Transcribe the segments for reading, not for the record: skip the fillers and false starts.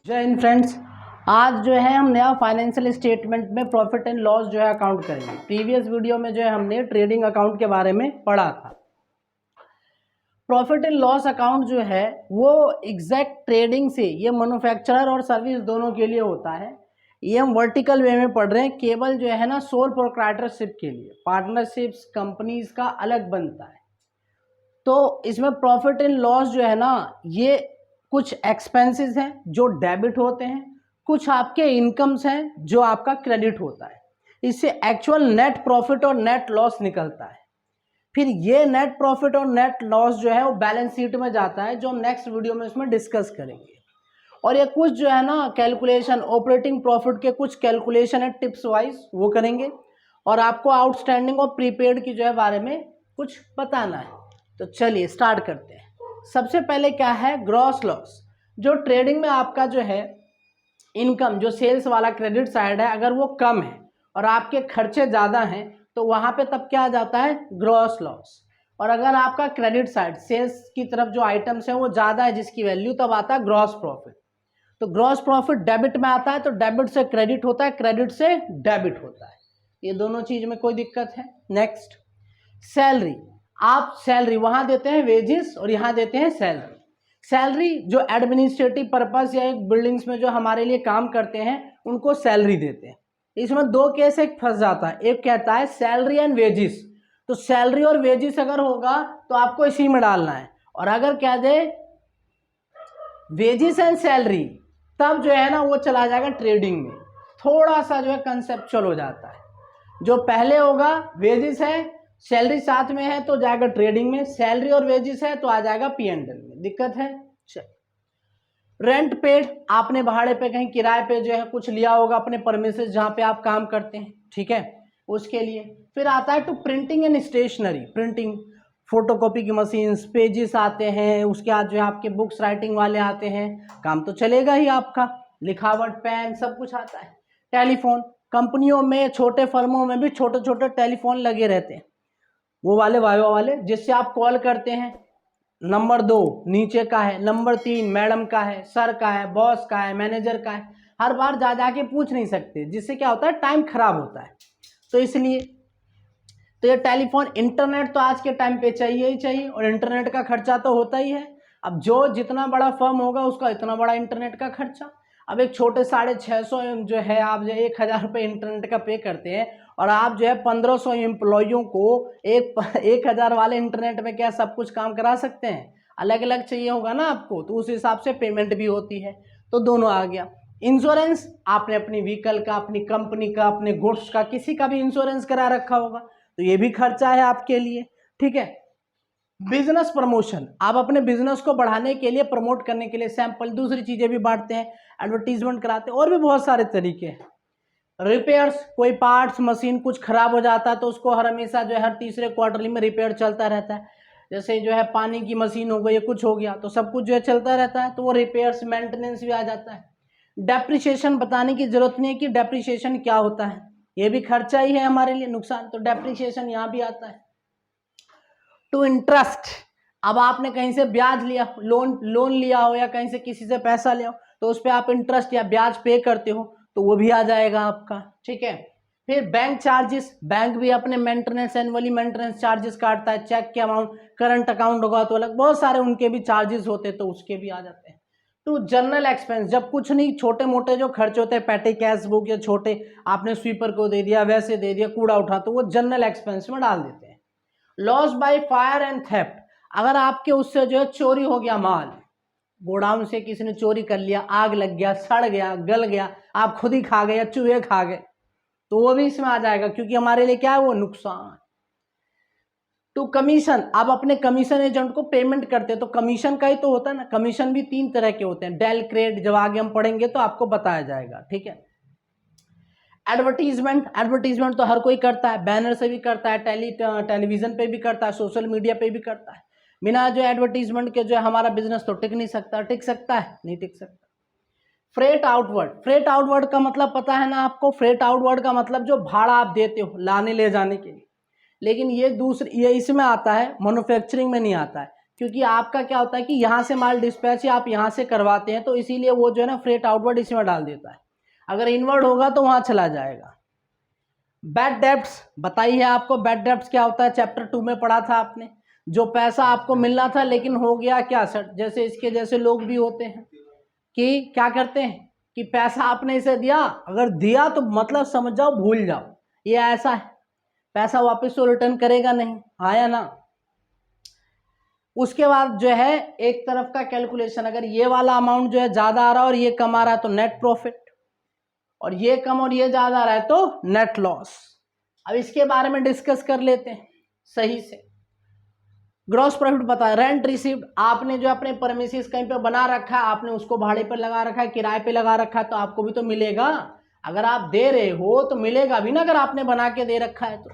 जय हिंद फ्रेंड्स। आज जो है हम नया फाइनेंशियल स्टेटमेंट में प्रॉफिट एंड लॉस जो है अकाउंट करेंगे। प्रीवियस वीडियो में जो है हमने ट्रेडिंग अकाउंट के बारे में पढ़ा था। प्रॉफिट एंड लॉस अकाउंट जो है वो एग्जैक्ट ट्रेडिंग से ये मैन्युफैक्चरर और सर्विस दोनों के लिए होता है। ये हम वर्टिकल वे में पढ़ रहे हैं, केवल जो है ना सोल प्रोप्राइटरशिप के लिए। पार्टनरशिप्स कंपनीज का अलग बनता है। तो इसमें प्रॉफिट एंड लॉस जो है ना ये कुछ एक्सपेंसेस हैं जो डेबिट होते हैं, कुछ आपके इनकम्स हैं जो आपका क्रेडिट होता है। इससे एक्चुअल नेट प्रॉफिट और नेट लॉस निकलता है। फिर ये नेट प्रॉफिट और नेट लॉस जो है वो बैलेंस शीट में जाता है, जो हम नेक्स्ट वीडियो में इसमें डिस्कस करेंगे। और ये कुछ जो है ना कैलकुलेशन, ऑपरेटिंग प्रॉफिट के कुछ कैलकुलेशन है टिप्स वाइज, वो करेंगे। और आपको आउटस्टैंडिंग और प्रीपेड की जो है बारे में कुछ बताना है। तो चलिए स्टार्ट करते हैं। सबसे पहले क्या है, ग्रॉस लॉस। जो ट्रेडिंग में आपका जो है इनकम, जो सेल्स वाला क्रेडिट साइड है, अगर वो कम है और आपके खर्चे ज़्यादा हैं तो वहाँ पे तब क्या आ जाता है, ग्रॉस लॉस। और अगर आपका क्रेडिट साइड, सेल्स की तरफ जो आइटम्स हैं वो ज़्यादा है जिसकी वैल्यू, तब आता है ग्रॉस प्रॉफिट। तो ग्रॉस प्रॉफिट डेबिट में आता है, तो डेबिट से क्रेडिट होता है, क्रेडिट से डेबिट होता है। ये दोनों चीज़ में कोई दिक्कत है। Next, salary. आप सैलरी वहाँ देते हैं वेजेस और यहाँ देते हैं सैलरी। सैलरी जो एडमिनिस्ट्रेटिव पर्पस या एक बिल्डिंग्स में जो हमारे लिए काम करते हैं उनको सैलरी देते हैं। इसमें दो केस एक फंस जाता है। एक कहता है सैलरी एंड वेजेस, तो सैलरी और वेजेस अगर होगा तो आपको इसी में डालना है। और अगर कह दे वेजेस एंड सैलरी, तब जो है ना वो चला जाएगा ट्रेडिंग में। थोड़ा सा जो है कंसेप्चुअल हो जाता है। जो पहले होगा वेजेस है, सैलरी साथ में है तो जाएगा ट्रेडिंग में, सैलरी और वेजेस है तो आ जाएगा P&L में। दिक्कत है? चल। रेंट पेड, आपने भाड़े पे कहीं किराए पे जो है कुछ लिया होगा अपने परमिसेस जहाँ पे आप काम करते हैं, ठीक है, उसके लिए। फिर आता है two printing and stationery. Printing, photocopy की मशीन्स, पेजेस आते हैं, उसके बाद जो है आपके बुक्स राइटिंग वाले आते हैं, काम तो चलेगा ही आपका। लिखावट, पेन, सब कुछ आता है। टेलीफोन, कंपनियों में, छोटे फर्मों में भी छोटे छोटे टेलीफोन लगे रहते हैं, वो वाले वाइवा वाले, जिससे आप कॉल करते हैं। नंबर 2 नीचे का है, नंबर 3 मैडम का है, सर का है, बॉस का है, मैनेजर का है। हर बार जा जाके पूछ नहीं सकते, जिससे क्या होता है, टाइम खराब होता है। तो इसलिए तो ये टेलीफोन, इंटरनेट तो आज के टाइम पे चाहिए ही चाहिए, और इंटरनेट का खर्चा तो होता ही है। अब जो जितना बड़ा फर्म होगा उसका इतना बड़ा इंटरनेट का खर्चा। अब एक छोटे 650 जो है, आप जो 1000 रुपये इंटरनेट का पे करते हैं, और आप जो है 1500 एम्प्लॉयों को 1000 वाले इंटरनेट में क्या सब कुछ काम करा सकते हैं? अलग अलग चाहिए होगा ना आपको, तो उस हिसाब से पेमेंट भी होती है। तो दोनों आ गया। इंश्योरेंस, आपने अपनी व्हीकल का, अपनी कंपनी का, अपने गुड्स का, किसी का भी इंश्योरेंस करा रखा होगा, तो ये भी खर्चा है आपके लिए, ठीक है। बिजनेस प्रमोशन, आप अपने बिजनेस को बढ़ाने के लिए, प्रमोट करने के लिए सैंपल, दूसरी चीजें भी बांटते हैं, एडवर्टीजमेंट कराते हैं, और भी बहुत सारे तरीके हैं। रिपेयर्स, कोई पार्ट्स, मशीन कुछ खराब हो जाता है तो उसको हर हमेशा जो है हर तीसरे क्वार्टरली में रिपेयर चलता रहता है। जैसे जो है पानी की मशीन हो गई या कुछ हो गया तो सब कुछ जो है चलता रहता है, तो वो रिपेयर्स, मेंटेनेंस भी आ जाता है। डेप्रिसिएशन, बताने की जरूरत नहीं है कि डेप्रिसिएशन क्या होता है, ये भी खर्चा ही है हमारे लिए, नुकसान, तो डेप्रिसिएशन यहाँ भी आता है। टू इंटरेस्ट, अब आपने कहीं से ब्याज लिया, लोन लिया हो या कहीं से किसी से पैसा लिया हो, तो उस पर आप इंटरेस्ट या ब्याज पे करते हो, तो वो भी आ जाएगा आपका, ठीक है। फिर बैंक चार्जेस, बैंक भी अपने मेंटेनेंस, एनुअली मेंटेनेंस चार्जेस काटता है। चेक के अमाउंट, करंट अकाउंट होगा तो अलग, बहुत सारे उनके भी चार्जेस होते हैं, तो उसके भी आ जाते हैं। टू जनरल एक्सपेंस, जब कुछ नहीं, छोटे मोटे जो खर्च होते हैं, पैटे कैश बुक, या छोटे आपने स्वीपर को दे दिया, वैसे दे दिया, कूड़ा उठा, तो वो जनरल एक्सपेंस में डाल देते हैं। Loss by fire and theft, अगर आपके उससे जो है चोरी हो गया माल, गोडाउन से किसी ने चोरी कर लिया, आग लग गया, सड़ गया, गल गया, आप खुद ही खा गए या चूहे खा गए, तो वो भी इसमें आ जाएगा, क्योंकि हमारे लिए क्या है, वो नुकसान। टू कमीशन, आप अपने कमीशन एजेंट को पेमेंट करते हैं, तो कमीशन का ही तो होता है ना। कमीशन भी 3 तरह के होते हैं, डेल, क्रेड, जब आगे हम पढ़ेंगे तो आपको बताया जाएगा, ठीक है। एडवर्टीजमेंट, एडवर्टीजमेंट तो हर कोई करता है, बैनर से भी करता है, टेलीविजन पे भी करता है, सोशल मीडिया पे भी करता है। बिना जो एडवर्टीजमेंट के जो है हमारा बिजनेस तो टिक नहीं सकता। टिक सकता है? नहीं टिक सकता। फ्रेट आउटवर्ड, फ्रेट आउटवर्ड का मतलब पता है ना आपको? फ्रेट आउटवर्ड का मतलब जो भाड़ा आप देते हो लाने ले जाने के लिए, लेकिन ये इसमें आता है, मैन्युफैक्चरिंग में नहीं आता है। क्योंकि आपका क्या होता है कि यहाँ से माल डिस्पैच या आप यहाँ से करवाते हैं, तो इसीलिए वो जो है ना फ्रेट आउटवर्ड इसमें डाल देता है। अगर इनवर्ड होगा तो वहाँ चला जाएगा। बैड डेब्ट्स बताइए आपको, बैड डेब्ट्स क्या होता है, चैप्टर 2 में पढ़ा था आपने। जो पैसा आपको मिलना था लेकिन हो गया क्या सर, जैसे इसके जैसे लोग भी होते हैं कि क्या करते हैं कि पैसा आपने इसे दिया, अगर दिया तो मतलब समझ जाओ भूल जाओ, ये ऐसा है, पैसा वापस तो रिटर्न करेगा नहीं, हाँ या ना। उसके बाद जो है एक तरफ का कैलकुलेशन, अगर ये वाला अमाउंट जो है ज्यादा आ रहा है और ये कम आ रहा है तो नेट प्रॉफिट, और ये कम और ये ज्यादा आ रहा है तो नेट लॉस। अब इसके बारे में डिस्कस कर लेते हैं सही से। ग्रॉस प्रॉफिट बता, रेंट रिसीव्ड, आपने जो अपने परमिसेस कहीं पे बना रखा है, आपने उसको भाड़े पर लगा रखा है, किराए पे लगा रखा है, तो आपको भी तो मिलेगा। अगर आप दे रहे हो तो मिलेगा भी ना, अगर आपने बना के दे रखा है तो।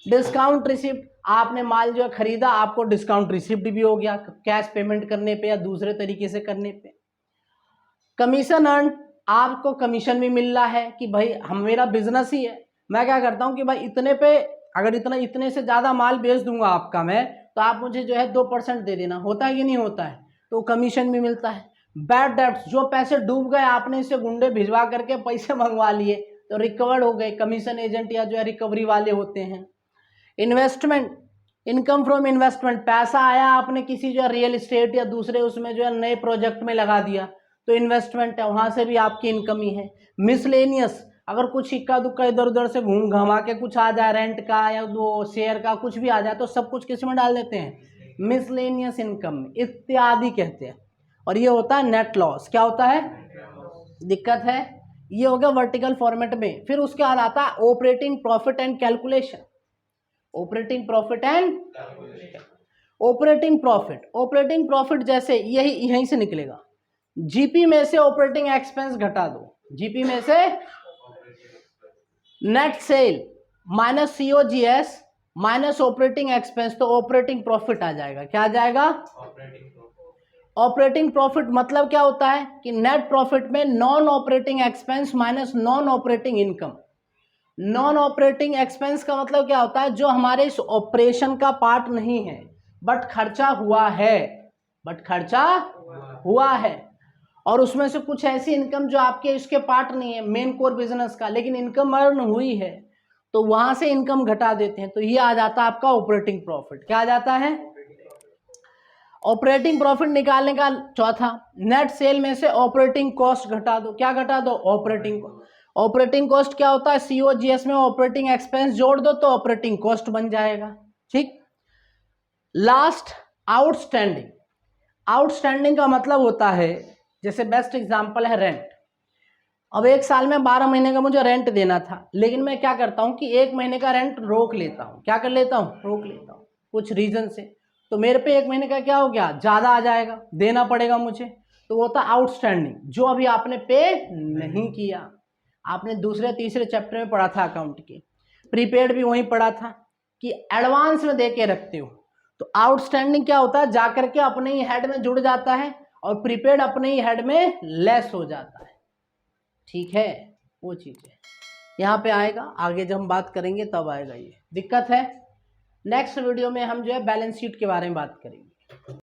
डिस्काउंट रिसिप्ट, आपने माल जो है खरीदा, आपको डिस्काउंट रिसिप्ट भी हो गया कैश पेमेंट करने पे या दूसरे तरीके से करने पे। कमीशन अर्न, आपको कमीशन भी मिल रहा है कि भाई हम, मेरा बिजनेस ही है, मैं क्या करता हूँ कि भाई इतने पे, अगर इतने से ज़्यादा माल बेच दूंगा आपका मैं, तो आप मुझे जो है 2% दे देना, होता है कि नहीं होता है, तो कमीशन भी मिलता है। बैड डेब्ट्स, जो पैसे डूब गए, आपने इसे गुंडे भिजवा करके पैसे मंगवा लिए तो रिकवर्ड हो गए, कमीशन एजेंट या जो है रिकवरी वाले होते हैं। इन्वेस्टमेंट, इनकम फ्रॉम इन्वेस्टमेंट, पैसा आया आपने किसी जो है रियल एस्टेट या दूसरे उसमें जो है नए प्रोजेक्ट में लगा दिया तो इन्वेस्टमेंट है, वहां से भी आपकी इनकम ही है। मिसलेनियस, अगर कुछ इक्का दुक्का इधर उधर से घूम घमा के कुछ आ जाए, रेंट का या वो शेयर का कुछ भी आ जाए, तो सब कुछ किस में डाल देते हैं, मिसलेनियस इनकम इत्यादि कहते हैं। और ये होता है नेट लॉस। क्या होता है, दिक्कत है, ये हो गया वर्टिकल फॉर्मेट में। फिर उसके बाद आता है operating profit and calculation. Operating profit and operating profit जैसे यहीं से निकलेगा, जीपी में से ऑपरेटिंग एक्सपेंस घटा दो, जीपी में से net cell minus COGS minus operating expense, तो ऑपरेटिंग प्रॉफिट आ जाएगा। क्या आ जाएगा, ऑपरेटिंग प्रॉफिट। मतलब क्या होता है कि नेट प्रॉफिट में non operating expense minus non operating income. Non operating expense का मतलब क्या होता है, जो हमारे इस ऑपरेशन का पार्ट नहीं है बट खर्चा हुआ है, और उसमें से कुछ ऐसी इनकम जो आपके इसके पार्ट नहीं है मेन कोर बिजनेस का, लेकिन इनकम अर्न हुई है, तो वहां से इनकम घटा देते हैं, तो ये आ जाता है आपका ऑपरेटिंग प्रॉफिट। क्या आ जाता है, ऑपरेटिंग प्रॉफिट निकालने का चौथा, नेट सेल में से ऑपरेटिंग कॉस्ट घटा दो। क्या घटा दो, ऑपरेटिंग कॉस्ट क्या होता है, सीओजीएस में ऑपरेटिंग एक्सपेंस जोड़ दो तो ऑपरेटिंग कॉस्ट बन जाएगा। ठीक। लास्ट आउटस्टैंडिंग का मतलब होता है, जैसे बेस्ट एग्जांपल है रेंट। अब एक साल में 12 महीने का मुझे रेंट देना था, लेकिन मैं क्या करता हूं कि 1 महीने का रेंट रोक लेता हूं। क्या कर लेता हूं, रोक लेता हूं कुछ रीजन से, तो मेरे पे 1 महीने का क्या हो गया, ज्यादा आ जाएगा, देना पड़ेगा मुझे, तो वो होता आउटस्टैंडिंग, जो अभी आपने पे नहीं किया। आपने दूसरे तीसरे चैप्टर में पढ़ा था अकाउंट की। प्रीपेड भी वहीं पढ़ा था कि एडवांस में दे के रखते हो, तो आउटस्टैंडिंग क्या होता है, जाकर के अपने ही हेड में जुड़ जाता है और प्रीपेड अपने ही हेड में लेस हो जाता है। ठीक है, वो चीज है यहाँ पे आएगा, आगे जब हम बात करेंगे तब आएगा, ये दिक्कत है। नेक्स्ट वीडियो में हम जो है बैलेंस शीट के बारे में बात करेंगे।